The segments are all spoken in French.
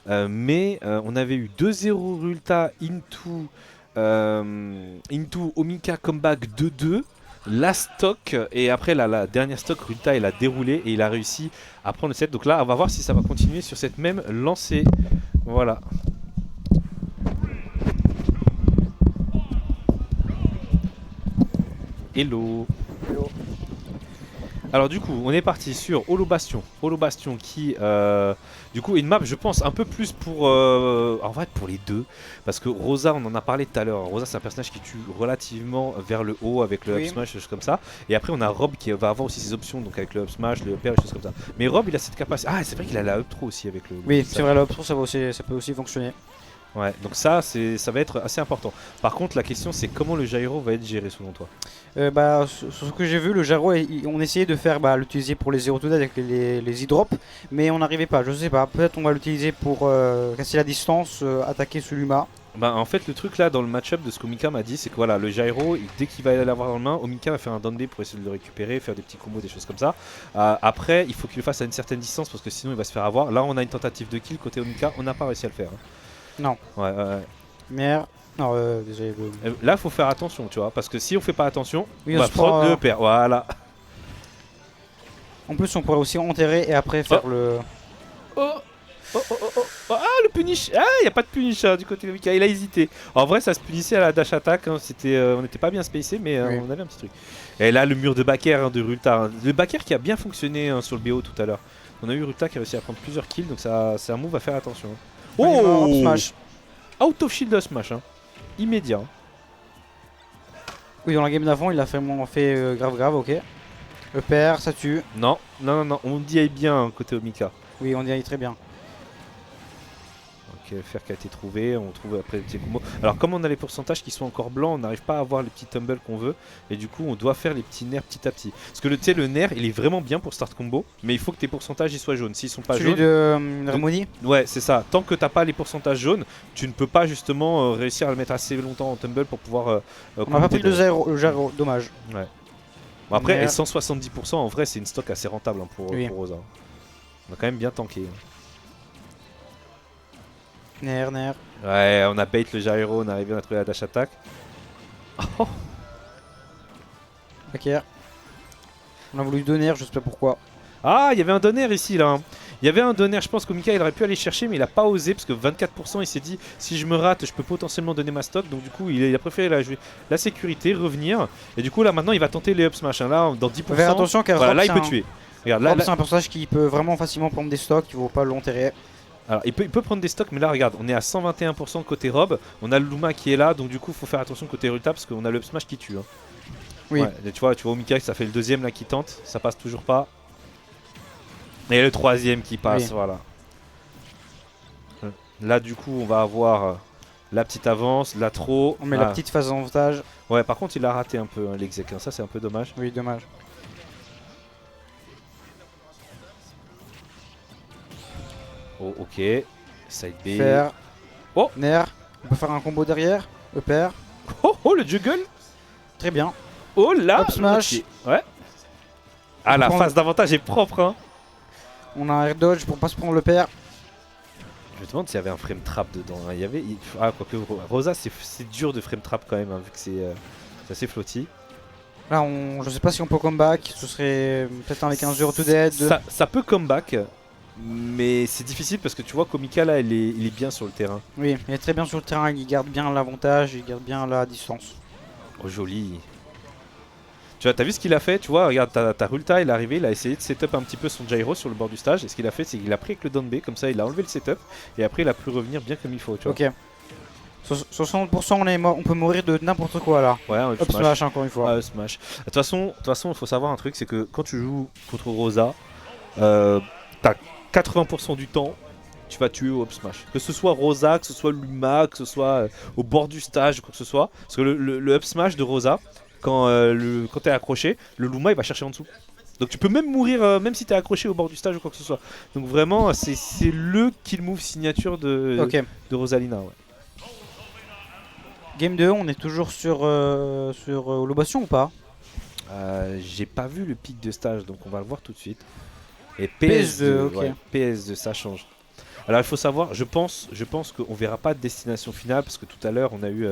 mais on avait eu 2-0 Rulta into Omika comeback 2-2. La stock, et après la dernière stock, Rulta il a déroulé et il a réussi à prendre le set. Donc là, on va voir si ça va continuer sur cette même lancée. Voilà. Hello. Hello. Alors du coup, on est parti sur Holo Bastion. Holo Bastion qui, du coup, est une map, je pense, un peu plus pour, en vrai, pour les deux, parce que Rosa, on en a parlé tout à l'heure. Rosa, c'est un personnage qui tue relativement vers le haut avec le up smash, des choses comme ça. Et après, on a Rob qui va avoir aussi ses options, donc avec le up smash, le up air, des choses comme ça. Mais Rob, il a cette capacité. Ah, c'est vrai qu'il a la up throw aussi avec le. Oui, c'est vrai, l'option ça peut aussi fonctionner. Ouais, donc ça va être assez important. Par contre, la question c'est comment le gyro va être géré selon toi. Sur ce que j'ai vu, le gyro, on essayait de faire l'utiliser pour les 0 to dead avec les e-drops, mais on n'arrivait pas, je sais pas. Peut-être on va l'utiliser pour casser la distance, attaquer ce Luma. Bah en fait le truc là dans le match-up de ce qu'Omika m'a dit c'est que voilà le gyro dès qu'il va l'avoir en main, Omika va faire un down B pour essayer de le récupérer, faire des petits combos, des choses comme ça. Après il faut qu'il le fasse à une certaine distance parce que sinon il va se faire avoir. Là on a une tentative de kill côté Omika, on n'a pas réussi à le faire. Non. Ouais. Merde. Non, désolé. Là faut faire attention tu vois parce que si on fait pas attention, Oui, on va prendre le père. Voilà. En plus on pourrait aussi enterrer et après faire le... Ah le punish. Ah il n'y a pas de punish du côté de Omika, il a hésité. En vrai ça se punissait à la dash attack, hein. On n'était pas bien spacé mais Oui. on avait un petit truc. Et là le mur de backer de Rulta, le backer qui a bien fonctionné sur le BO tout à l'heure. On a eu Rulta qui a réussi à prendre plusieurs kills donc c'est un move à faire attention. Oh, smash. Out of shield smash immédiat. Oui, dans la game d'avant il a vraiment fait grave, ok. Le père, ça tue. Non, on dit bien côté Omika. Oui, on dirait très bien. Ok, faire qui a été trouvé, on trouve après les petits combos. Alors comme on a les pourcentages qui sont encore blancs, on n'arrive pas à avoir les petits tumbles qu'on veut. Et du coup on doit faire les petits nerfs petit à petit. Parce que le nerf il est vraiment bien pour start combo, mais il faut que tes pourcentages ils soient jaunes. S'ils sont pas Celui jaunes... de Harmonie. Ouais c'est ça, tant que t'as pas les pourcentages jaunes, tu ne peux pas justement réussir à le mettre assez longtemps en tumble pour pouvoir... on n'a pas pris le gyro, dommage. Ouais. Bon, après, et 170% en vrai, c'est une stock assez rentable pour Rosa. On a quand même bien tanké. Nerf. Ouais, on a bait le gyro, on a arrivé à trouver la dash attack. Oh. Ok. On a voulu donner, je sais pas pourquoi. Ah, il y avait un donner ici là. Il y avait un donner, je pense qu'Omika il aurait pu aller chercher, mais il a pas osé parce que 24% il s'est dit si je me rate, je peux potentiellement donner ma stock. Donc du coup, il a préféré jouer la sécurité, revenir. Et du coup, là maintenant, il va tenter les up smash. Là, dans 10%. Faire attention car voilà, là il peut tuer. Regarde, là, c'est un personnage qui peut vraiment facilement prendre des stocks, il faut pas l'enterrer. Alors il peut prendre des stocks mais là regarde on est à 121% côté Rob, on a le Luma qui est là donc du coup faut faire attention côté Rulta parce qu'on a le up smash qui tue. Oui. Ouais, tu vois Omika ça fait le deuxième là qui tente, ça passe toujours pas. Et le troisième qui passe, voilà. Là du coup on va avoir la petite avance, la trop. On met la petite phase d'avantage. Ouais par contre il a raté un peu l'exec, ça c'est un peu dommage. Oui dommage. Oh ok, side B. Faire. Oh nerf. On peut faire un combo derrière. EPR. Oh le juggle. Très bien. Oh là. Up smash. Ouais. Ah la phase d'avantage est propre On a un air dodge pour pas se prendre le père. Je me demande s'il y avait un frame trap dedans. Il y avait. Ah quoique Rosa c'est dur de frame trap quand même vu que c'est assez flotti. Là je sais pas si on peut comeback. Ce serait peut-être avec un 0 to dead. Ça peut comeback. Mais c'est difficile parce que tu vois qu'Omika là il est bien sur le terrain. Oui, il est très bien sur le terrain, il garde bien l'avantage, il garde bien la distance. Oh joli. Tu vois, t'as vu ce qu'il a fait, tu vois, regarde, t'as Rulta, il est arrivé, il a essayé de setup un petit peu son gyro sur le bord du stage. Et ce qu'il a fait, c'est qu'il a pris avec le down B, comme ça il a enlevé le setup. Et après il a pu revenir bien comme il faut, tu vois. Ok. 60% on peut mourir de n'importe quoi là. Ouais, un up smash encore une fois. Ouais, smash. De toute façon, il faut savoir un truc, c'est que quand tu joues contre Rosa, t'as 80% du temps, tu vas tuer au up smash. Que ce soit Rosa, que ce soit Luma, que ce soit au bord du stage, quoi que ce soit. Parce que le up smash de Rosa, quand t'es accroché, le Luma il va chercher en dessous. Donc tu peux même mourir, même si t'es accroché au bord du stage ou quoi que ce soit. Donc vraiment, c'est le kill move signature de Rosalina. Ouais. Game 2, on est toujours sur Holo Bastion ou pas? J'ai pas vu le pic de stage, donc on va le voir tout de suite. Et PS2, ok. PS2, ça change. Alors il faut savoir, je pense qu'on verra pas de destination finale parce que tout à l'heure on a eu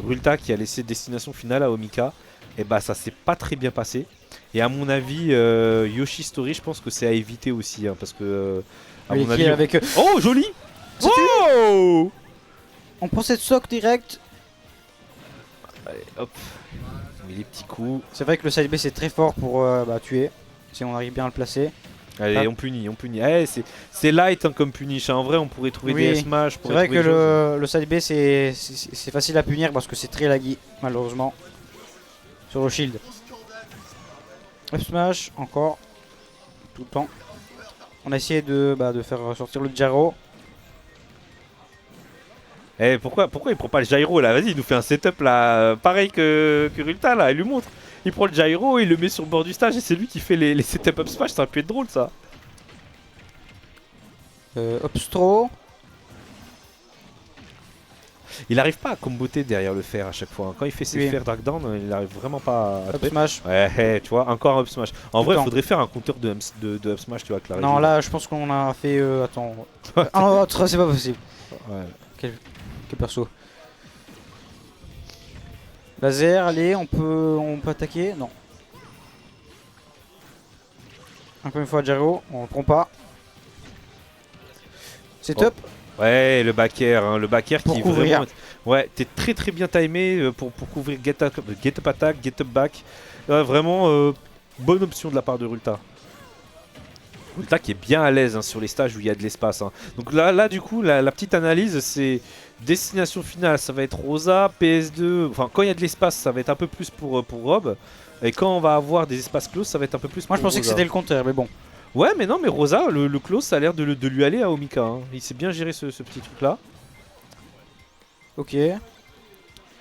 Rulta qui a laissé destination finale à Omika. Et bah ça s'est pas très bien passé. Et à mon avis, Yoshi Story, je pense que c'est à éviter aussi, hein, parce que à Oui, mon qui avis. est avec. Oh joli. C'est Oh. On prend cette sock direct. Allez, hop. On met les petits coups. C'est vrai que le side B c'est très fort pour tuer. Si on arrive bien à le placer. Allez, Ah. on punit. Eh, c'est light hein, comme punish. Hein. En vrai, on pourrait trouver Oui. des smash. C'est vrai que le side B c'est facile à punir parce que c'est très laggy, malheureusement. Sur le shield. Up smash, encore. Tout le temps. On a essayé de faire sortir le gyro. Eh, pourquoi il prend pas le gyro là? Vas-y, il nous fait un setup là, pareil que Rulta là. Il lui montre. Il prend le gyro, il le met sur le bord du stage et c'est lui qui fait les setup up smash. Ça aurait pu être drôle ça. Upstro. Il arrive pas à comboter derrière le fer à chaque fois. Quand il fait ses Oui. fers drag down, il arrive vraiment pas à. Up smash. Ouais, tu vois, encore un up smash. En Tout vrai, le il temps. faudrait faire un compteur de up smash, tu vois, que la Non, régie. là je pense qu'on a fait. Attends. Ah non, c'est pas possible. Ouais. Quel perso. Laser, allez, on peut attaquer. Non. Encore une fois, Jaro, on le prend pas. C'est Oh. top. Ouais, le back air, hein, le back air Pour qui est couvrir. vraiment. Ouais, t'es très bien timé pour couvrir get up attack, get up back. Vraiment, bonne option de la part de Rulta. Rulta qui est bien à l'aise hein, sur les stages où il y a de l'espace. Hein. Donc là, du coup, la petite analyse, c'est destination finale, ça va être Rosa, PS2. Enfin, quand il y a de l'espace, ça va être un peu plus pour Rob. Et quand on va avoir des espaces close, ça va être un peu plus Moi pour je pensais que Rosa. c'était le contraire, mais bon. Ouais, mais non, mais Rosa, le close, ça a l'air de lui aller à Omika. Hein. Il sait bien gérer ce petit truc-là. Ok.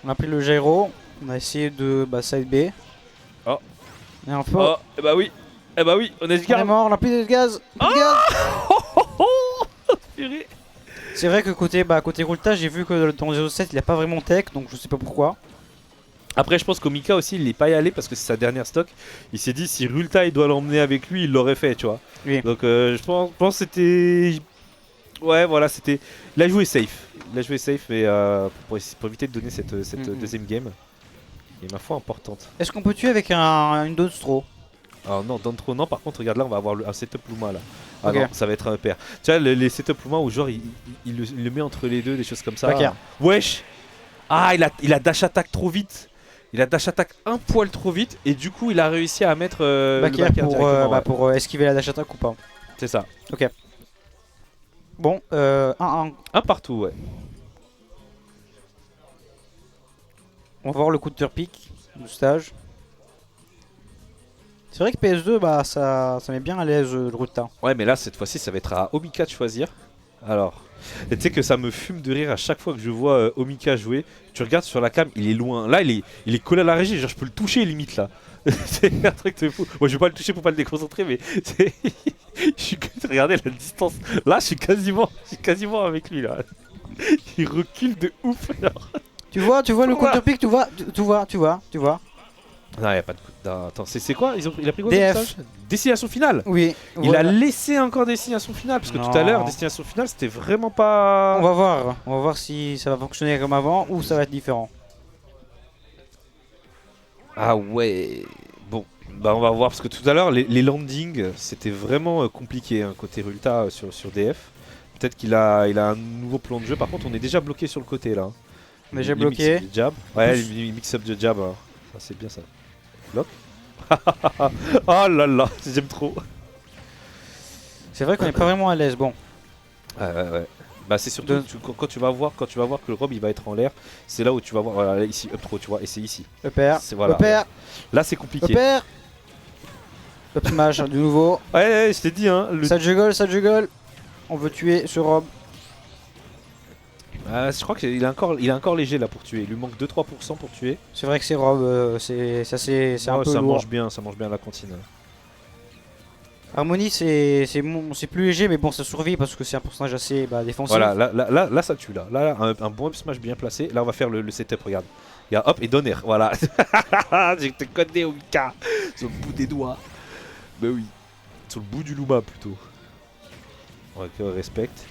On a pris le gyro. On a essayé de side B. Oh. Et un peu. Oh, eh bah oui, on est On est mort, on a plus de gaz. Plus de gaz. Purée. C'est vrai que côté Rulta, j'ai vu que dans les 07 il a pas vraiment tech, donc je sais pas pourquoi. Après, je pense qu'Omika aussi, il n'est pas y allé parce que c'est sa dernière stock. Il s'est dit, si Rulta il doit l'emmener avec lui, il l'aurait fait, tu vois. Oui. Donc, je pense que c'était. Ouais, voilà, c'était. Il a joué safe. Mais pour éviter de donner cette deuxième game. Et ma foi importante. Est-ce qu'on peut tuer avec une Donstro? Alors non, Dantro non, par contre regarde là on va avoir un setup Luma là. Ah Ok. non, ça va être un pair. Tu vois les setup Luma où genre il le met entre les deux, des choses comme ça. Backer. Wesh. Ah il a dash attack trop vite. Il a dash attack un poil trop vite et du coup il a réussi à mettre le Backer backer directement, ouais. pour esquiver la dash attack ou pas. C'est ça. Bon, 1-1. Un partout ouais. On va voir le coup de turpic du stage. C'est vrai que PS2, ça met bien à l'aise le Rulta. Ouais mais là cette fois-ci ça va être à Omika de choisir. Alors, et tu sais que ça me fume de rire à chaque fois que je vois Omika jouer. Tu regardes sur la cam, il est loin. Là, il est collé à la régie. Genre, je peux le toucher limite là. C'est un truc de fou. Moi, je vais pas le toucher pour pas le déconcentrer, mais regardez la distance. Là, je suis quasiment avec lui là. Il recule de ouf. Alors. Tu vois le coup de turpic, tu vois. Non, y a pas de coup. Non, attends, c'est quoi il a pris quoi DF. comme message? Destination finale. Oui. Il a laissé encore destination finale parce que tout à l'heure, Non. destination finale, c'était vraiment pas. On va voir si ça va fonctionner comme avant ou ça va être différent. Ah ouais. Bon, bah on va voir parce que tout à l'heure les landings c'était vraiment compliqué hein, côté Rulta sur DF. Peut-être qu'il a un nouveau plan de jeu. Par contre, on est déjà bloqué sur le côté là. On est déjà Les bloqué. mix-up de jab. Ouais, les mix-up de jab. Hein. Ça c'est bien ça. Bloc. Oh là là, j'aime trop. C'est vrai qu'on est pas vraiment à l'aise. Bon, Ouais. Bah c'est surtout quand tu vas voir que le Rob il va être en l'air, c'est là où tu vas voir voilà, ici up trop tu vois et c'est ici. EPR. C'est voilà. EPR. Là c'est compliqué. EPR. Up smash de nouveau. Ouais, je t'ai dit hein. Ça juggle. On veut tuer ce Rob. Je crois qu'il est encore léger là pour tuer. Il lui manque 2-3% pour tuer. C'est vrai que c'est Rob, c'est un peu ça lourd. ça mange bien la cantine. Harmony c'est plus léger mais bon ça survit parce que c'est un personnage assez défensif. Voilà, là ça tue là. Là un bon up smash bien placé. Là on va faire le setup, regarde. Regarde, hop et donner, voilà. J'ai te codé au Mika sur le bout des doigts. Bah oui. Sur le bout du Luma plutôt. Ok, respecte.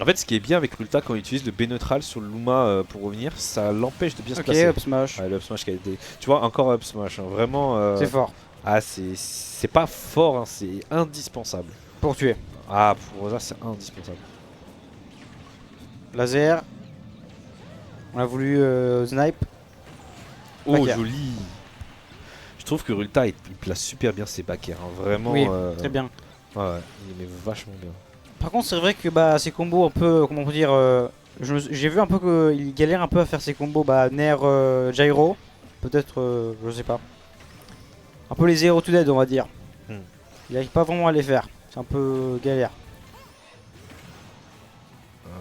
En fait, ce qui est bien avec Rulta quand il utilise le B neutral sur le Luma pour revenir, ça l'empêche de bien se Ok, placer. up smash. Ouais, le up smash qui a été. Tu vois, encore up smash. Hein, vraiment. C'est fort. Ah, c'est pas fort, hein, c'est indispensable. Pour tuer. Ah, pour Rosa, c'est indispensable. Laser. On a voulu snipe. Oh, Backer. joli. Je trouve que Rulta, il place super bien ses backers. Hein, vraiment. Oui, très bien. Ouais, il est vachement bien. Par contre, c'est vrai que bah, ces combos un peu, comment on peut dire, j'ai vu un peu qu'il galère un peu à faire ses combos Nair Gyro. Peut-être, je sais pas. Un peu les Zero to Dead, on va dire. Il n'arrive pas vraiment à les faire. C'est un peu galère.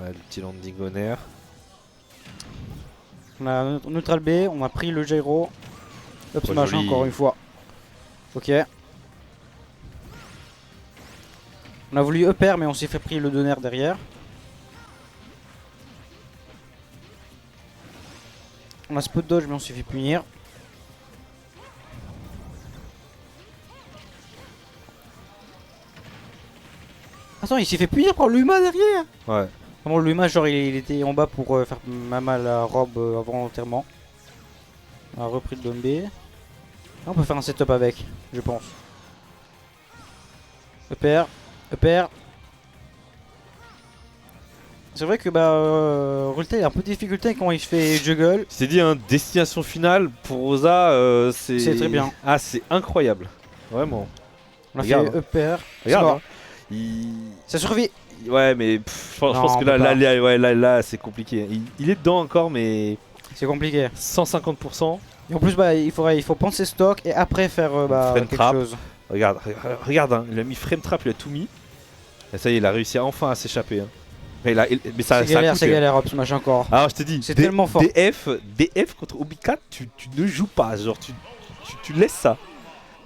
Ouais, le petit landing on air. On a neutral B, on a pris le gyro. Up smash joli. encore une fois. Ok. On a voulu up air mais on s'est fait pris le donner derrière. On a spot dodge mais on s'est fait punir. Attends, il s'est fait punir par Luma derrière. Ouais. Vraiment, Luma, genre, il était en bas pour faire mal à la robe volontairement. On a repris le down B. On peut faire un setup avec, je pense. Upper, upper. C'est vrai que Rulta il a un peu de difficulté quand il se fait juggle. Je t'ai dit, hein, destination finale pour Rosa, c'est. C'est très bien. Ah, c'est incroyable. Vraiment. On a Regarde, fait upper. Regarde. Mort. Hein. Il... Ça survit. Ouais, mais je pense Non, que on peut pas. ouais, là c'est compliqué. Il est dedans encore, mais C'est compliqué. 150%. Et en plus, il faut prendre ses stocks et après faire Frame quelque trap. chose. Regarde, hein, il a mis frame trap, il a tout mis. Et ça y est, il a réussi enfin à s'échapper. Hein. Mais ça, C'est ça a galère, coûté, c'est hein. galère, up smash encore. Alors je te dis, C'est tellement fort. DF contre Obika, tu ne joues pas. Genre, tu laisses ça.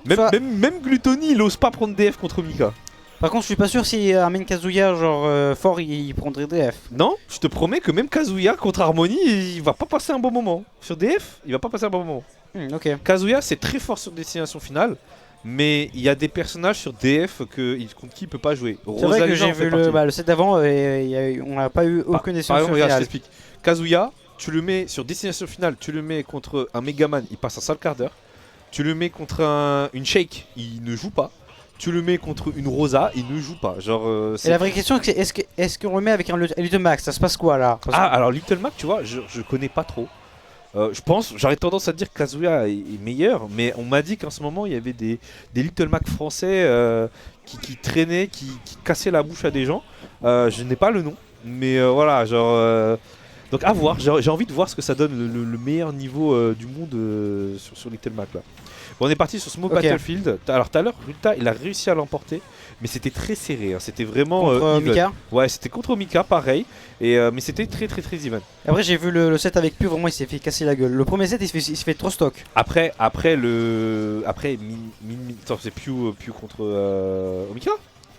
Même Gluttony, il ose pas prendre DF contre Mika. Par contre, je suis pas sûr si un main Kazuya genre fort il prendrait DF. Non, je te promets que même Kazuya contre Harmony, il va pas passer un bon moment. Sur DF, il va pas passer un bon moment. Ok. Kazuya, c'est très fort sur destination finale, mais il y a des personnages sur DF contre qui il peut pas jouer. C'est vrai que j'ai vu le set d'avant et on n'a pas eu aucune Par destination exemple, regarde, je finale. t'explique. Kazuya, tu le mets sur destination finale, tu le mets contre un Megaman, il passe un sale quart d'heure. Tu le mets contre une Shake, il ne joue pas. Tu le mets contre une Rosa, il ne joue pas. Genre, Et la vraie question c'est est-ce qu'on le met avec un Little Max? Ça se passe quoi là? Ah, alors Little Mac, tu vois, je connais pas trop. J'aurais tendance à dire que Kazuya est meilleur, mais on m'a dit qu'en ce moment il y avait des Little Mac français qui traînaient, qui cassaient la bouche à des gens. Je n'ai pas le nom, mais voilà, genre. Donc à voir, j'ai envie de voir ce que ça donne le meilleur niveau du monde sur Little Mac là. Bon, on est parti sur Smoke Battlefield. Alors tout à l'heure, Rulta il a réussi à l'emporter, mais c'était très serré. Hein. C'était vraiment contre Mika. Ouais, c'était contre Mika, pareil. Mais c'était très even. Après j'ai vu le set avec Pu, vraiment il s'est fait casser la gueule. Le premier set il se fait trop stock. Après attends, c'est Pew contre Mika.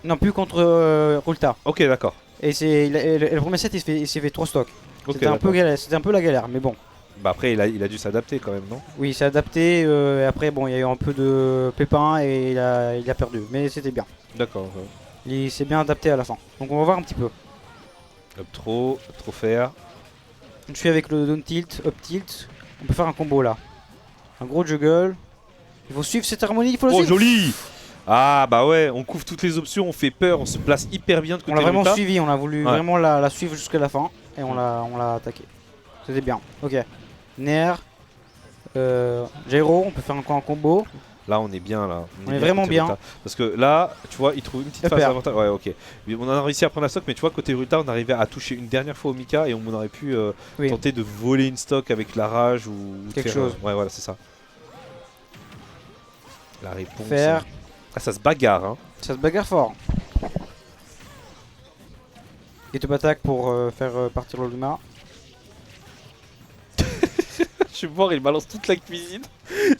Non, Pu contre Rulta. Ok, d'accord. Et le premier set il s'est fait trop stock. Okay, c'était un peu galère, c'était un peu la galère, mais bon. Bah après il a dû s'adapter quand même, non? Oui, il s'est adapté. Et après bon, il y a eu un peu de pépin et il a perdu, mais c'était bien. D'accord. Il s'est bien adapté à la fin. Donc on va voir un petit peu. Up trop faire. Je suis avec le down tilt, up tilt. On peut faire un combo là. Un gros juggle. Il faut suivre cette harmonie, il faut le suivre. Oh joli! Ah bah ouais, on couvre toutes les options, on fait peur, on se place hyper bien de côté. On l'a vraiment Rulta. suivi, on a voulu vraiment la suivre jusqu'à la fin. Et on l'a attaqué. C'était bien. Ok. Nair. Gyro, on peut faire encore un combo. Là on est bien là. On est vraiment bien. Rulta. Parce que là, tu vois, il trouve une petite phase d'avantage. Ouais, ok. On a réussi à prendre la stock, mais tu vois, côté Rulta, on arrivait à toucher une dernière fois au Mika et on aurait pu tenter de voler une stock avec la rage ou quelque faire, chose. Ouais, voilà, c'est ça. La réponse. Faire. Ah, ça se bagarre, hein. Ça se bagarre fort. Et te attaque pour faire partir le Luma. Je suis mort, il balance toute la cuisine.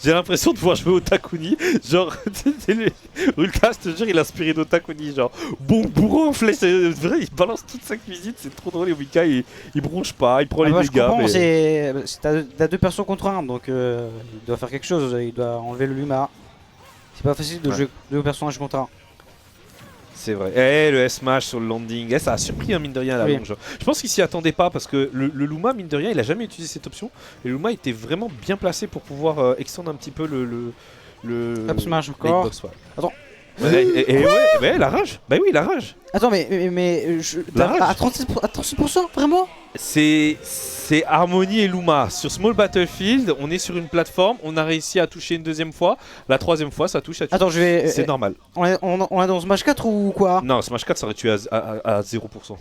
J'ai l'impression de voir jouer au Takuni. Genre, Rulta, je te jure, il a inspiré d'Otakuni. Genre, bon, bourreau, flèche. Vrai, il balance toute sa cuisine, c'est trop drôle. Et Omika, il bronche pas, il prend les dégâts. T'as deux persos contre un, donc il doit faire quelque chose. Il doit enlever le Luma. C'est pas facile de jouer deux personnages contre un. C'est vrai. Eh, le S-Smash sur le landing, eh, ça a surpris, mine de rien, à la Oui. longe. Je pense qu'il s'y attendait pas parce que le Luma, mine de rien, il a jamais utilisé cette option. Et le Luma était vraiment bien placé pour pouvoir extendre un petit peu le Up smash la encore. hitbox, ouais. Attends. Ouais, et ouais, la rage. Bah oui, la rage. Attends, mais La rage. à 36%, vraiment? C'est Harmony et Luma. Sur Small Battlefield, on est sur une plateforme, on a réussi à toucher une deuxième fois. La troisième fois, ça touche à Attends, je vais. C'est normal. On est dans Smash 4 ou quoi? Non, Smash 4, ça aurait tué à 0%.